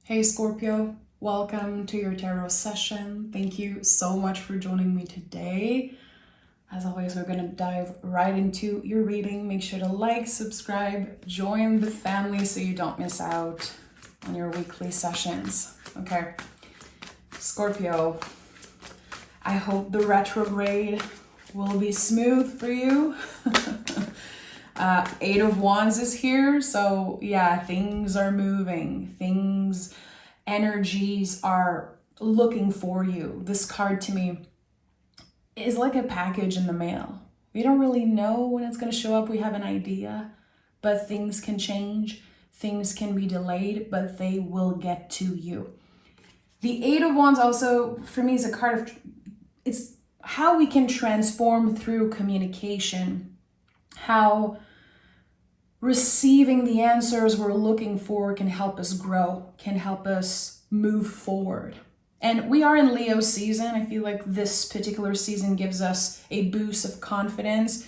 Hey Scorpio, welcome to your tarot session. Thank you so much for joining me today. As always, we're going to dive right into your reading. Make sure to like, subscribe, join the family so you don't miss out on your weekly sessions. Okay, Scorpio, I hope the retrograde will be smooth for you. Eight of Wands is here, so yeah, things are moving. Energies are looking for you. This card to me is like a package in the mail. We don't really know when it's going to show up. We have an idea, but things can change. Things can be delayed, but they will get to you. The Eight of Wands also, for me, is a card of, it's how we can transform through communication, how receiving the answers we're looking for can help us grow, can help us move forward. And we are in Leo season. I feel like this particular season gives us a boost of confidence.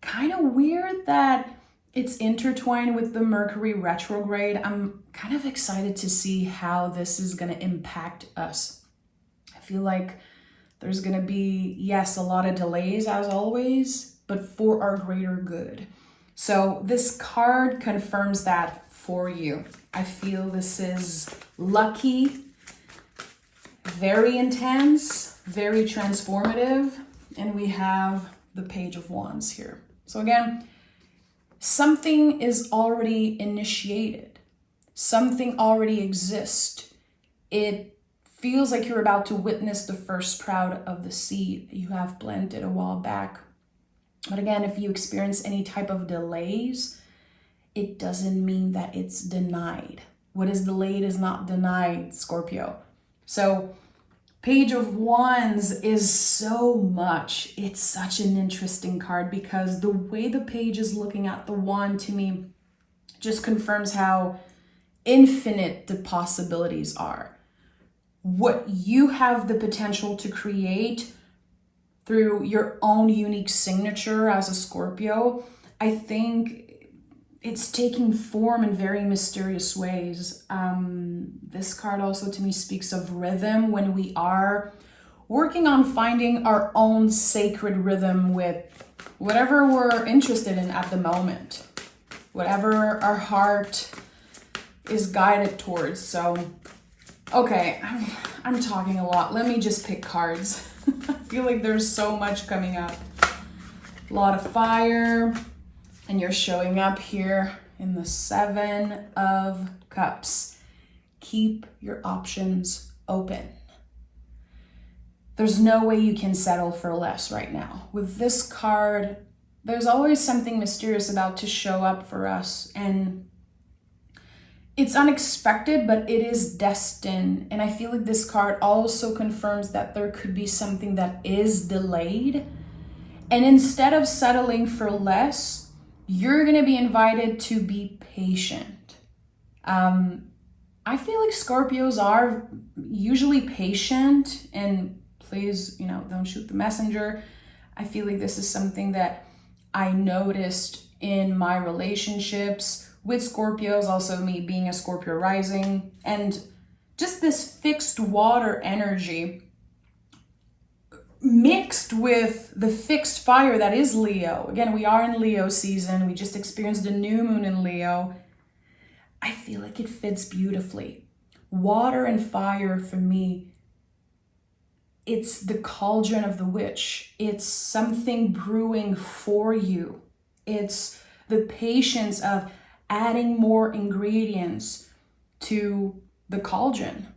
Kind of weird that it's intertwined with the Mercury retrograde. I'm kind of excited to see how this is going to impact us. I feel like there's going to be, yes, a lot of delays as always, but for our greater good. So this card confirms that for you. I feel this is lucky, very intense, very transformative, and we have the Page of Wands here. So again, something is already initiated. Something already exists. It feels like you're about to witness the first sprout of the seed that you have planted a while back. But again, if you experience any type of delays, it doesn't mean that it's denied. What is delayed is not denied, Scorpio. So Page of Wands is so much. It's such an interesting card because the way the page is looking at the wand to me just confirms how infinite the possibilities are. What you have the potential to create through your own unique signature as a Scorpio, I think it's taking form in very mysterious ways. This card also to me speaks of rhythm when we are working on finding our own sacred rhythm with whatever we're interested in at the moment, whatever our heart is guided towards. So, okay, I'm talking a lot. Let me just pick cards. I feel like there's so much coming up. A lot of fire. And you're showing up here in the Seven of Cups. Keep your options open. There's no way you can settle for less right now. With this card, there's always something mysterious about to show up for us. And it's unexpected, but it is destined. And I feel like this card also confirms that there could be something that is delayed. And instead of settling for less, you're going to be invited to be patient. I feel like Scorpios are usually patient, and please, don't shoot the messenger. I feel like this is something that I noticed in my relationships with Scorpios, also me being a Scorpio rising, and just this fixed water energy mixed with the fixed fire that is Leo. Again, we are in Leo season. We just experienced a new moon in Leo. I feel like it fits beautifully. Water and fire for me, it's the cauldron of the witch. It's something brewing for you. It's the patience of adding more ingredients to the cauldron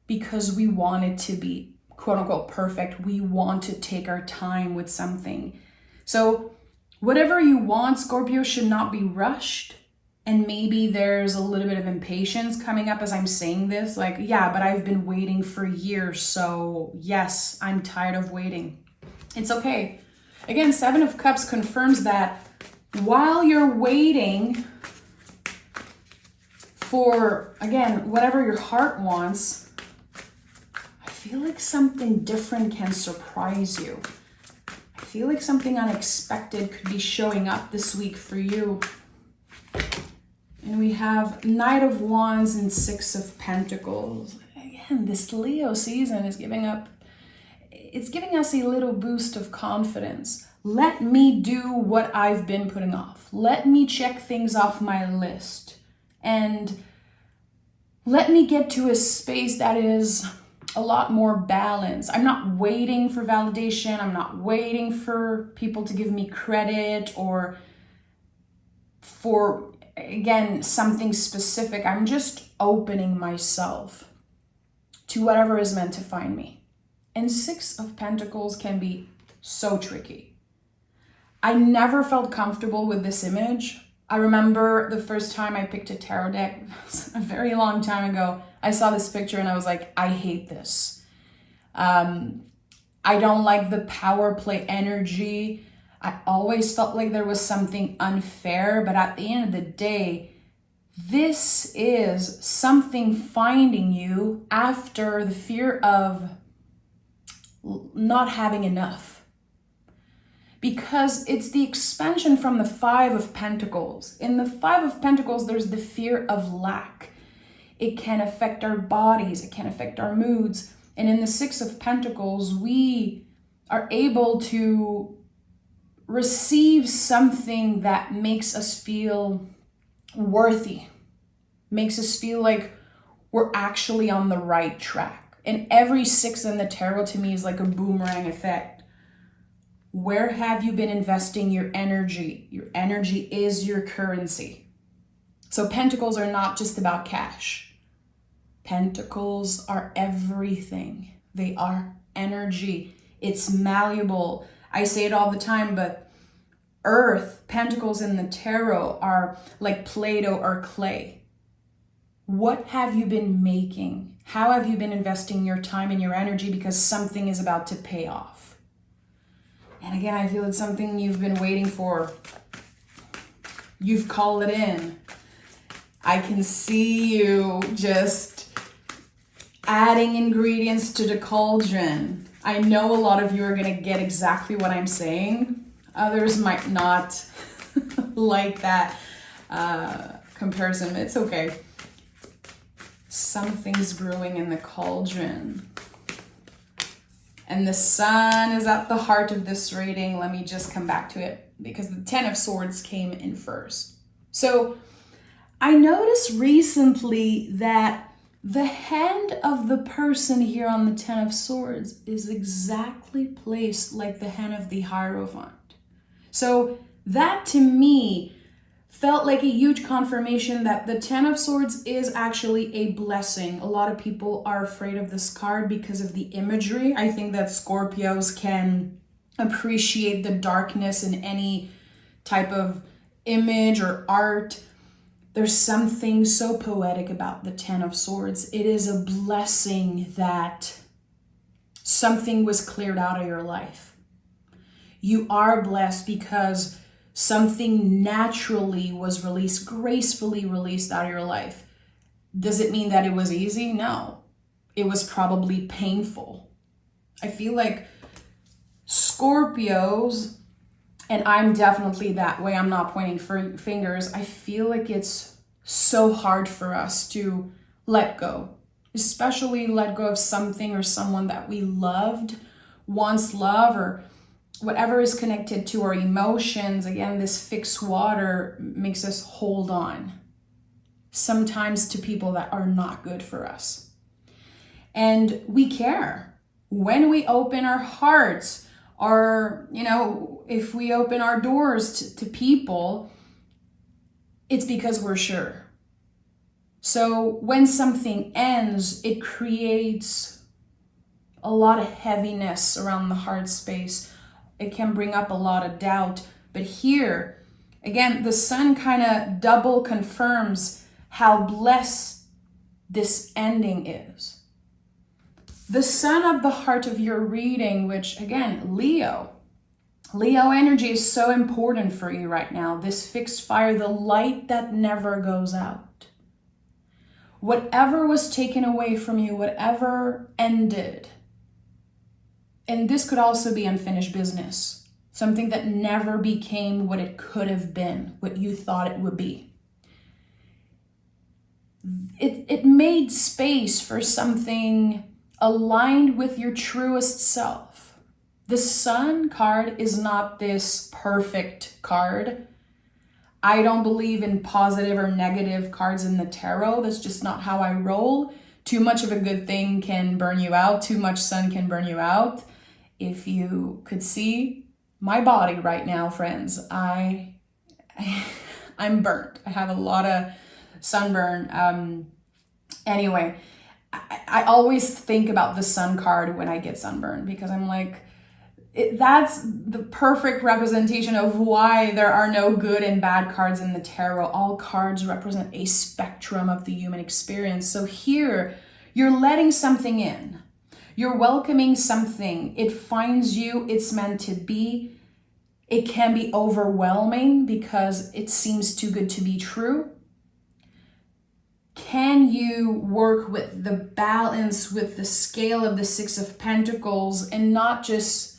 because we want it to be quote unquote perfect. We want to take our time with something. So whatever you want, Scorpio, should not be rushed. And maybe there's a little bit of impatience coming up as I'm saying this. Like, yeah, but I've been waiting for years. So yes, I'm tired of waiting. It's okay. Again, Seven of Cups confirms that while you're waiting for, again, whatever your heart wants, I feel like something different can surprise you. I feel like something unexpected could be showing up this week for you. And we have Knight of Wands and Six of Pentacles. Again, this Leo season is giving us a little boost of confidence. Let me do what I've been putting off. Let me check things off my list. And let me get to a space that is a lot more balanced. I'm not waiting for validation. I'm not waiting for people to give me credit or for, again, something specific. I'm just opening myself to whatever is meant to find me. And Six of Pentacles can be so tricky. I never felt comfortable with this image. I remember the first time I picked a tarot deck, a very long time ago, I saw this picture and I was like, I hate this. I don't like the power play energy. I always felt like there was something unfair, but at the end of the day, this is something finding you after the fear of not having enough. Because it's the expansion from the Five of Pentacles. In the Five of Pentacles, there's the fear of lack. It can affect our bodies, it can affect our moods. And in the Six of Pentacles, we are able to receive something that makes us feel worthy, makes us feel like we're actually on the right track. And every six in the tarot to me is like a boomerang effect. Where have you been investing your energy? Your energy is your currency. So pentacles are not just about cash. Pentacles are everything. They are energy. It's malleable. I say it all the time, but earth, pentacles in the tarot are like Play-Doh or clay. What have you been making? How have you been investing your time and your energy because something is about to pay off? And again, I feel it's something you've been waiting for. You've called it in. I can see you just adding ingredients to the cauldron. I know a lot of you are going to get exactly what I'm saying. Others might not like that comparison. It's okay. Something's brewing in the cauldron. And the sun is at the heart of this reading. Let me just come back to it because the Ten of Swords came in first. So I noticed recently that the hand of the person here on the Ten of Swords is exactly placed like the hand of the Hierophant. So that to me felt like a huge confirmation that the Ten of Swords is actually a blessing. A lot of people are afraid of this card because of the imagery. I think that Scorpios can appreciate the darkness in any type of image or art. There's something so poetic about the Ten of Swords. It is a blessing that something was cleared out of your life. You are blessed because something naturally was released, gracefully released out of your life. Does it mean that it was easy? No. It was probably painful. I feel like Scorpios, and I'm definitely that way, I'm not pointing fingers, I feel like it's so hard for us to let go, especially let go of something or someone that we loved, once loved, or whatever is connected to our emotions. Again, this fixed water makes us hold on, sometimes to people that are not good for us. And we care. When we open our hearts, or, if we open our doors to people, it's because we're sure. So when something ends, it creates a lot of heaviness around the heart space. It can bring up a lot of doubt. But here, again, the sun kind of double confirms how blessed this ending is. The sun of the heart of your reading, which again, Leo energy is so important for you right now. This fixed fire, the light that never goes out. Whatever was taken away from you, whatever ended, and this could also be unfinished business, something that never became what it could have been, what you thought it would be. it made space for something aligned with your truest self. The Sun card is not this perfect card. I don't believe in positive or negative cards in the tarot. That's just not how I roll. Too much of a good thing can burn you out. Too much sun can burn you out. If you could see my body right now, friends, I'm burnt. I have a lot of sunburn. Anyway, I always think about the sun card when I get sunburned, because I'm like, that's the perfect representation of why there are no good and bad cards in the tarot. All cards represent a spectrum of the human experience. So here, you're letting something in. You're welcoming something. It finds you. It's meant to be. It can be overwhelming because it seems too good to be true. Can you work with the balance, with the scale of the Six of Pentacles, and not just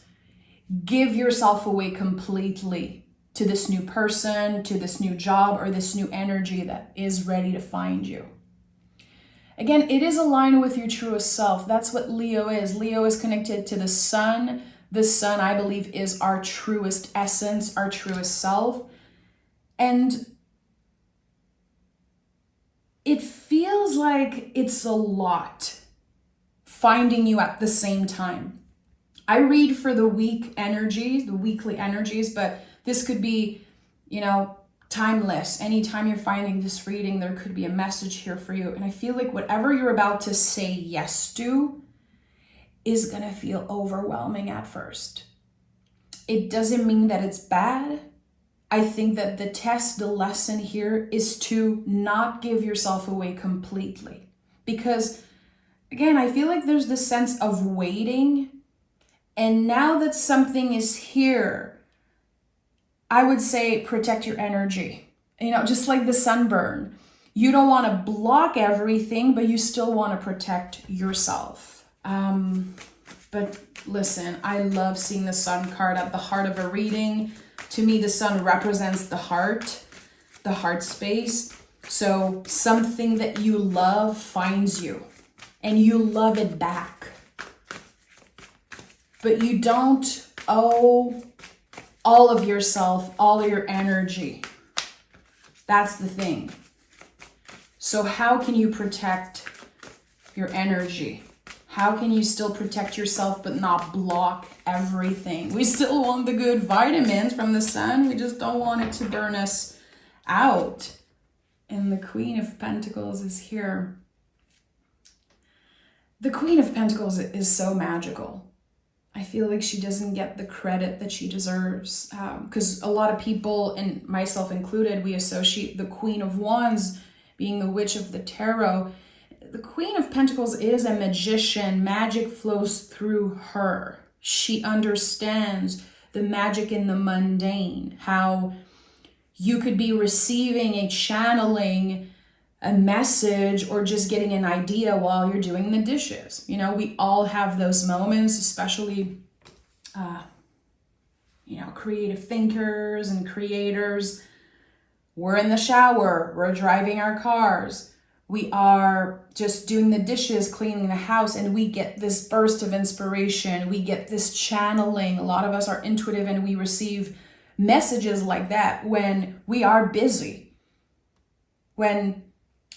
give yourself away completely to this new person, to this new job, or this new energy that is ready to find you? Again, it is aligned with your truest self. That's what Leo is. Leo is connected to the sun. The sun, I believe, is our truest essence, our truest self. And it feels like it's a lot finding you at the same time. I read for the week energies, the weekly energies, but this could be, timeless. Anytime you're finding this reading, there could be a message here for you. And I feel like whatever you're about to say yes to is going to feel overwhelming at first. It doesn't mean that it's bad. I think that the test, the lesson here is to not give yourself away completely. Because, again, I feel like there's this sense of waiting. And now that something is here, I would say protect your energy. Just like the sunburn. You don't want to block everything, but you still want to protect yourself. But listen, I love seeing the sun card at the heart of a reading. To me, the sun represents the heart space. So something that you love finds you, and you love it back. But you don't owe all of yourself, all of your energy. That's the thing. So how can you protect your energy? How can you still protect yourself but not block everything? We still want the good vitamins from the sun. We just don't want it to burn us out. And the Queen of Pentacles is here. The Queen of Pentacles is so magical. I feel like she doesn't get the credit that she deserves, because a lot of people, and myself included, we associate the Queen of Wands being the witch of the tarot. The Queen of Pentacles is a magician. Magic flows through her. She understands the magic in the mundane, how you could be receiving a channeling, a message, or just getting an idea while you're doing the dishes. We all have those moments, especially, creative thinkers and creators. We're in the shower, we're driving our cars, we are just doing the dishes, cleaning the house, and we get this burst of inspiration. We get this channeling. A lot of us are intuitive, and we receive messages like that when we are busy, when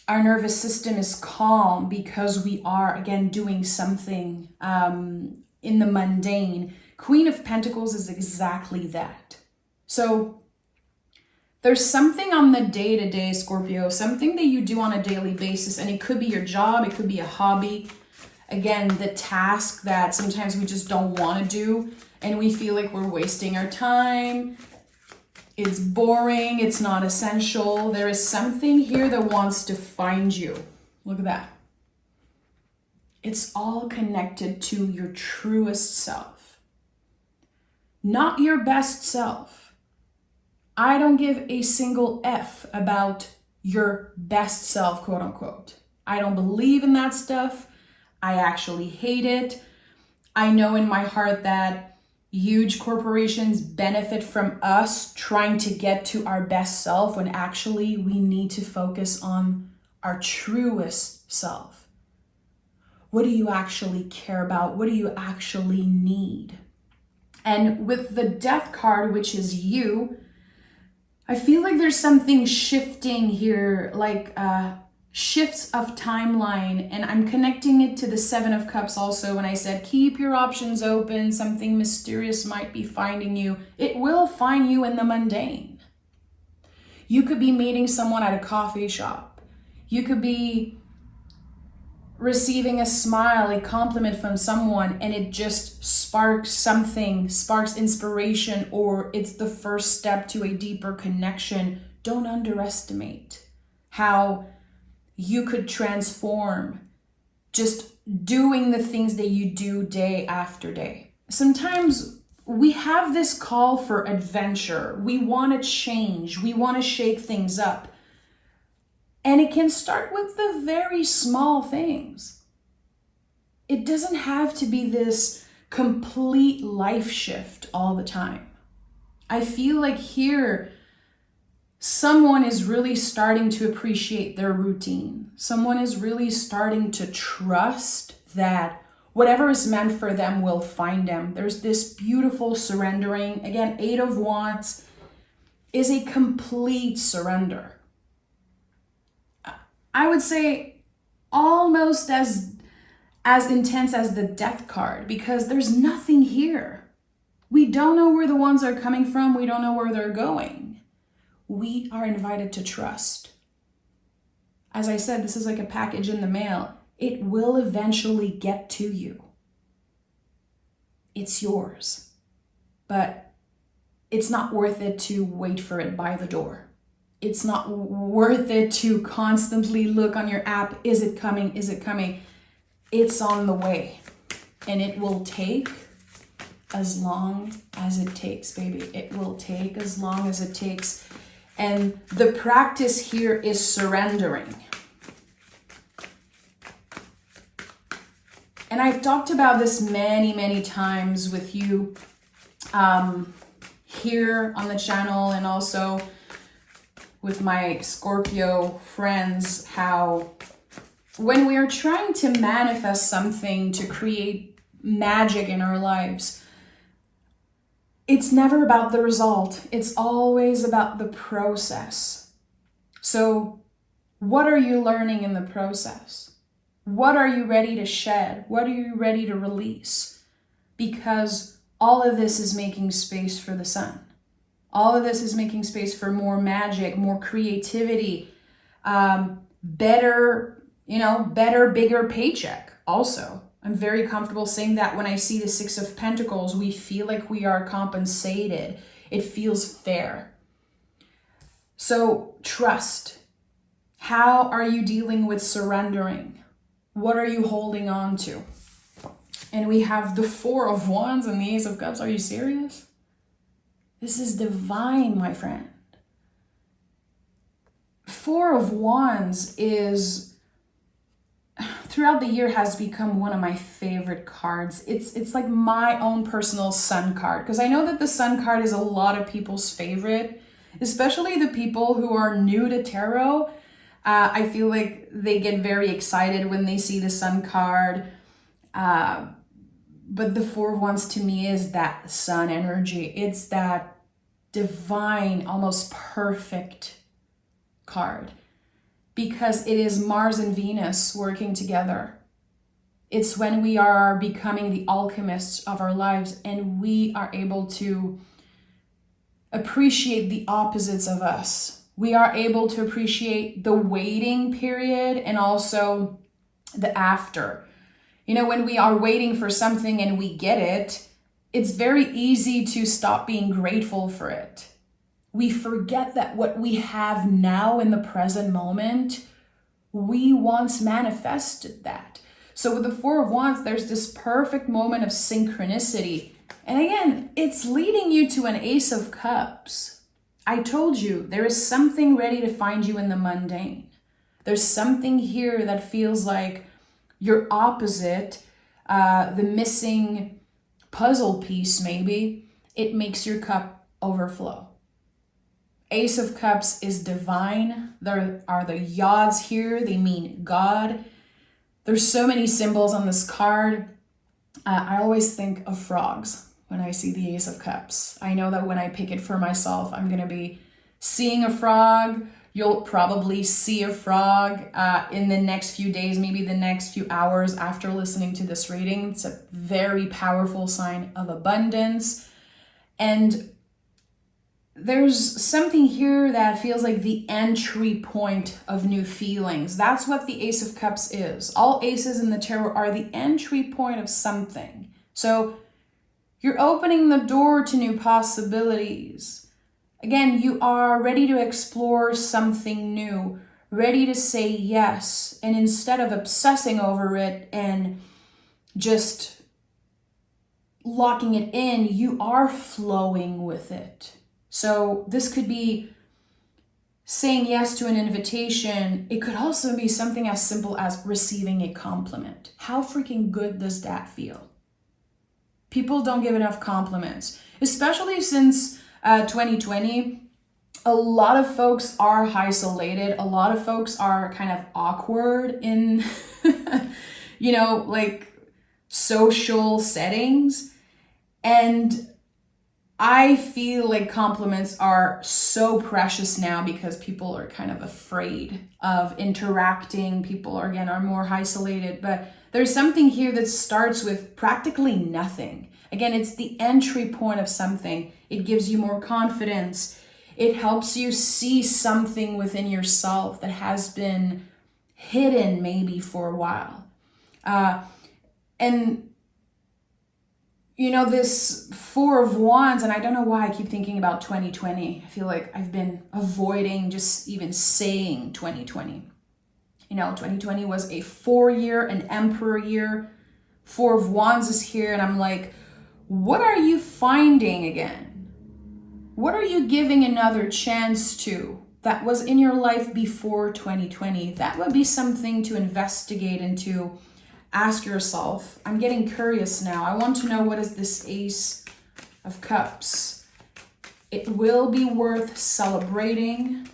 our nervous system is calm, because we are, again, doing something in the mundane. Queen of Pentacles is exactly that. So there's something on the day-to-day, Scorpio, something that you do on a daily basis, and it could be your job, it could be a hobby. Again, the task that sometimes we just don't want to do, and we feel like we're wasting our time. It's boring, it's not essential. There is something here that wants to find you. Look at that. It's all connected to your truest self. Not your best self. I don't give a single F about your best self, quote unquote. I don't believe in that stuff. I actually hate it. I know in my heart that huge corporations benefit from us trying to get to our best self, when actually we need to focus on our truest self. What do you actually care about? What do you actually need? And with the Death card, which is you, I feel like there's something shifting here, like shifts of timeline. And I'm connecting it to the Seven of Cups also when I said, keep your options open. Something mysterious might be finding you. It will find you in the mundane. You could be meeting someone at a coffee shop. You could be receiving a smile, a compliment from someone, and it just sparks something, sparks inspiration, or it's the first step to a deeper connection. Don't underestimate how you could transform just doing the things that you do day after day. Sometimes we have this call for adventure. We want to change. We want to shake things up. And it can start with the very small things. It doesn't have to be this complete life shift all the time. I feel like here, someone is really starting to appreciate their routine. Someone is really starting to trust that whatever is meant for them will find them. There's this beautiful surrendering. Again, Eight of Wands is a complete surrender. I would say almost as intense as the Death card, because there's nothing here. We don't know where the wands are coming from. We don't know where they're going. We are invited to trust. As I said, this is like a package in the mail. It will eventually get to you. It's yours. But it's not worth it to wait for it by the door. It's not worth it to constantly look on your app. Is it coming? Is it coming? It's on the way. And it will take as long as it takes, baby. It will take as long as it takes. And the practice here is surrendering. And I've talked about this many, many times with you here on the channel, and also with my Scorpio friends, how when we are trying to manifest something, to create magic in our lives, it's never about the result. It's always about the process. So what are you learning in the process? What are you ready to shed? What are you ready to release? Because all of this is making space for the sun. All of this is making space for more magic, more creativity, better, bigger paycheck also. I'm very comfortable saying that when I see the Six of Pentacles, we feel like we are compensated. It feels fair. So trust. How are you dealing with surrendering? What are you holding on to? And we have the Four of Wands and the Ace of Cups. Are you serious? This is divine, my friend. Four of Wands is, throughout the year, has become one of my favorite cards. It's like my own personal sun card, because I know that the sun card is a lot of people's favorite, especially the people who are new to tarot. I feel like they get very excited when they see the sun card. But the Four of Wands to me is that sun energy. It's that divine, almost perfect card, because it is Mars and Venus working together. It's when we are becoming the alchemists of our lives, and we are able to appreciate the opposites of us. We are able to appreciate the waiting period and also the after. When we are waiting for something and we get it, it's very easy to stop being grateful for it. We forget that what we have now in the present moment, we once manifested that. So with the Four of Wands, there's this perfect moment of synchronicity. And again, it's leading you to an Ace of Cups. I told you, there is something ready to find you in the mundane. There's something here that feels like your opposite, the missing puzzle piece maybe. It makes your cup overflow. Ace of Cups is divine. There are the yods here. They mean God. There's so many symbols on this card. I always think of frogs when I see the Ace of Cups. I know that when I pick it for myself, I'm going to be seeing a frog. You'll probably see a frog in the next few days, maybe the next few hours after listening to this reading. It's a very powerful sign of abundance. And there's something here that feels like the entry point of new feelings. That's what the Ace of Cups is. All aces in the tarot are the entry point of something. So you're opening the door to new possibilities. Again, you are ready to explore something new, ready to say yes. And instead of obsessing over it and just locking it in, you are flowing with it. So this could be saying yes to an invitation. It could also be something as simple as receiving a compliment. How freaking good does that feel? People don't give enough compliments, especially since 2020. A lot of folks are isolated. A lot of folks are kind of awkward in, like social settings. And I feel like compliments are so precious now because people are kind of afraid of interacting. People are more isolated, but there's something here that starts with practically nothing. Again, it's the entry point of something. It gives you more confidence. It helps you see something within yourself that has been hidden maybe for a while. And this Four of Wands, and I don't know why I keep thinking about 2020. I feel like I've been avoiding just even saying 2020. 2020 was a 4-year, an emperor year. Four of Wands is here, and I'm like, what are you finding again? What are you giving another chance to that was in your life before 2020? That would be something to investigate and to ask yourself. I'm getting curious now. I want to know, what is this Ace of Cups? It will be worth celebrating.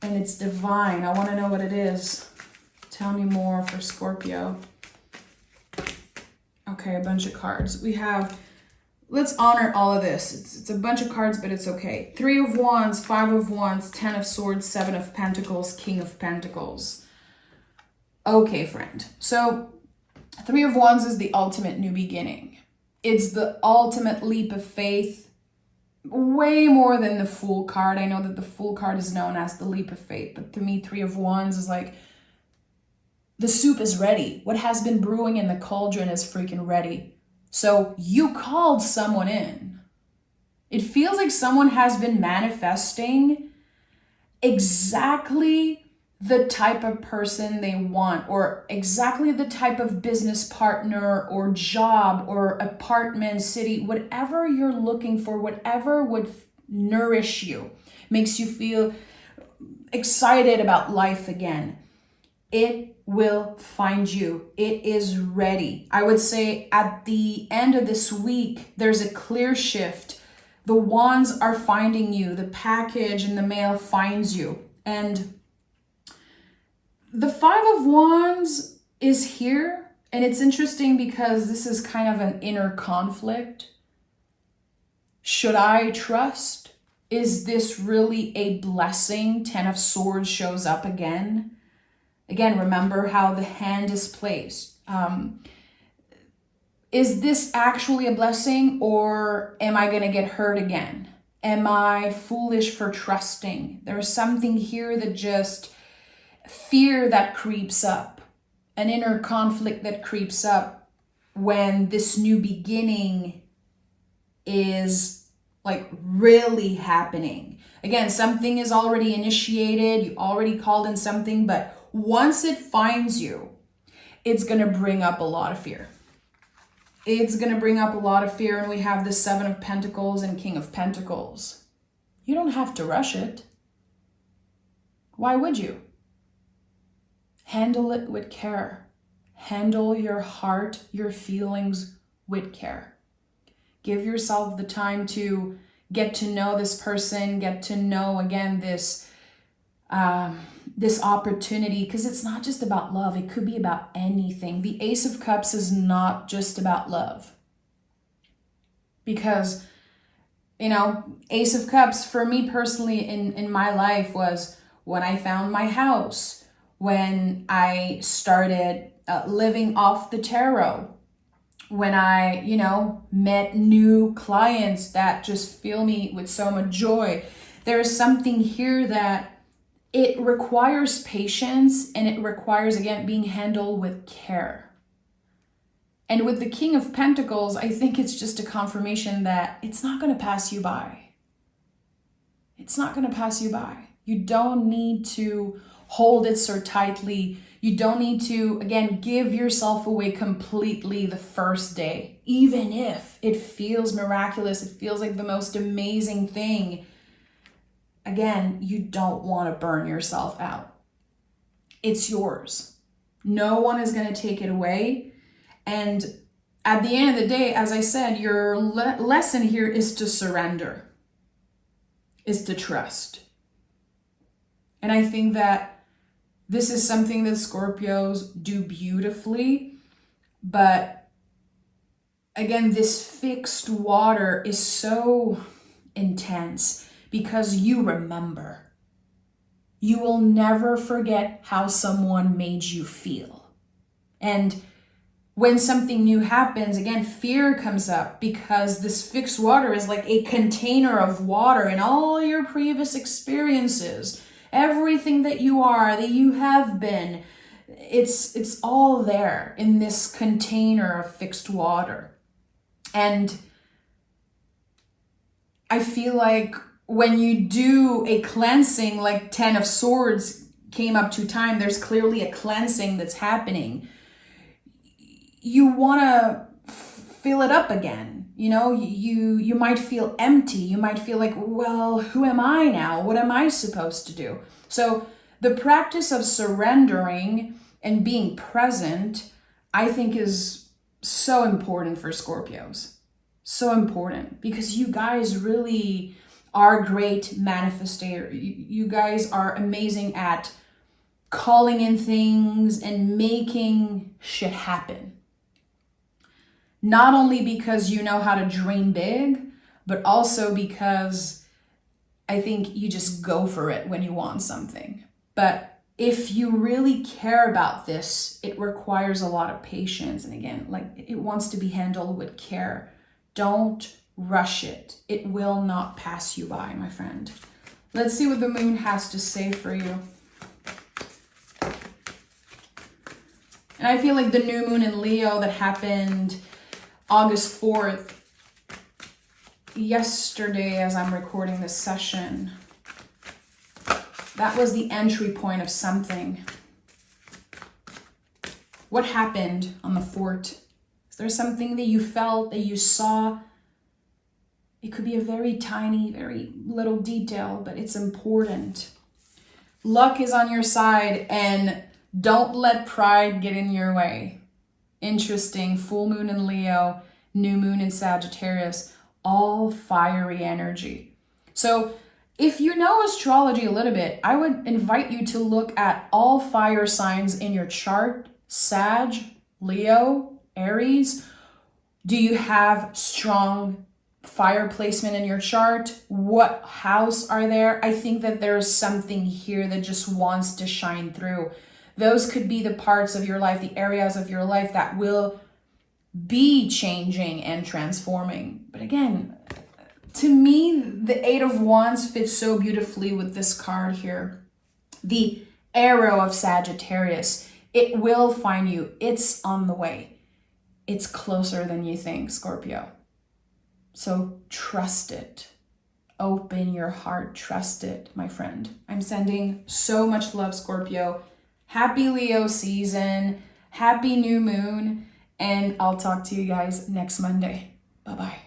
And it's divine. I want to know what it is. Tell me more for Scorpio. Okay, a bunch of cards. We have, let's honor all of this. It's a bunch of cards, but it's okay. 3 of Wands, 5 of Wands, 10 of Swords, 7 of Pentacles, King of Pentacles. Okay, friend. So 3 of Wands is the ultimate new beginning. It's the ultimate leap of faith. Way more than the Fool card. I know that the Fool card is known as the leap of faith, but to me, 3 of Wands is like, the soup is ready. What has been brewing in the cauldron is freaking ready. So you called someone in. It feels like someone has been manifesting exactly the type of person they want, or exactly the type of business partner or job or apartment, city, whatever you're looking for, whatever would nourish you, makes you feel excited about life again. It will find you. It is ready. I would say at the end of this week, there's a clear shift. The wands are finding you. The package in the mail finds you. And the 5 of Wands is here. And it's interesting because this is kind of an inner conflict. Should I trust? Is this really a blessing? 10 of Swords shows up again. Again, remember how the hand is placed. Is this actually a blessing, or am I going to get hurt again? Am I foolish for trusting? There's something here that just fear that creeps up, an inner conflict that creeps up when this new beginning is like really happening. Again, something is already initiated. You already called in something, but once it finds you, it's going to bring up a lot of fear. It's going to bring up a lot of fear. And we have the 7 of Pentacles and King of Pentacles. You don't have to rush it. Why would you? Handle it with care. Handle your heart, your feelings with care. Give yourself the time to get to know this person, get to know, again, this opportunity, because it's not just about love. It could be about anything. The Ace of Cups is not just about love. Because, Ace of Cups for me personally in my life was when I found my house, when I started living off the tarot, when I, met new clients that just fill me with so much joy. There's something here that it requires patience, and it requires, again, being handled with care. And with the King of Pentacles, I think it's just a confirmation that it's not going to pass you by. It's not going to pass you by. You don't need to hold it so tightly. You don't need to, again, give yourself away completely the first day. Even if it feels miraculous, it feels like the most amazing thing. Again, you don't want to burn yourself out. It's yours. No one is going to take it away. And at the end of the day, as I said, your lesson here is to surrender, is to trust. And I think that this is something that Scorpios do beautifully. But again, this fixed water is so intense. Because you remember. You will never forget how someone made you feel. And when something new happens, again, fear comes up, because this fixed water is like a container of water, and all your previous experiences, everything that you are, that you have been, it's all there in this container of fixed water. And I feel like when you do a cleansing, like 10 of Swords came up 2 times, there's clearly a cleansing that's happening. You want to fill it up again. You might feel empty. You might feel like, well, who am I now? What am I supposed to do? So the practice of surrendering and being present, I think, is so important for Scorpios. So important, because you guys really are great manifestator. You guys are amazing at calling in things and making shit happen. Not only because you know how to dream big, but also because I think you just go for it when you want something. But if you really care about this, it requires a lot of patience. And again, like, it wants to be handled with care. Don't rush it. It will not pass you by, my friend. Let's see what the moon has to say for you. And I feel like the new moon in Leo that happened August 4th, yesterday as I'm recording this session, that was the entry point of something. What happened on the fort? Is there something that you felt, that you saw? It could be a very tiny, very little detail, but it's important. Luck is on your side, and don't let pride get in your way. Interesting. Full moon in Leo, new moon in Sagittarius, all fiery energy. So if you know astrology a little bit, I would invite you to look at all fire signs in your chart. Sag, Leo, Aries. Do you have strong fire placement in your chart? What house are there? I think that there's something here that just wants to shine through. Those could be the parts of your life, the areas of your life that will be changing and transforming. But again, to me, the 8 of Wands fits so beautifully with this card here. The arrow of Sagittarius. It will find you. It's on the way. It's closer than you think, Scorpio. So trust it. Open your heart. Trust it, my friend. I'm sending so much love, Scorpio. Happy Leo season. Happy new moon. And I'll talk to you guys next Monday. Bye-bye.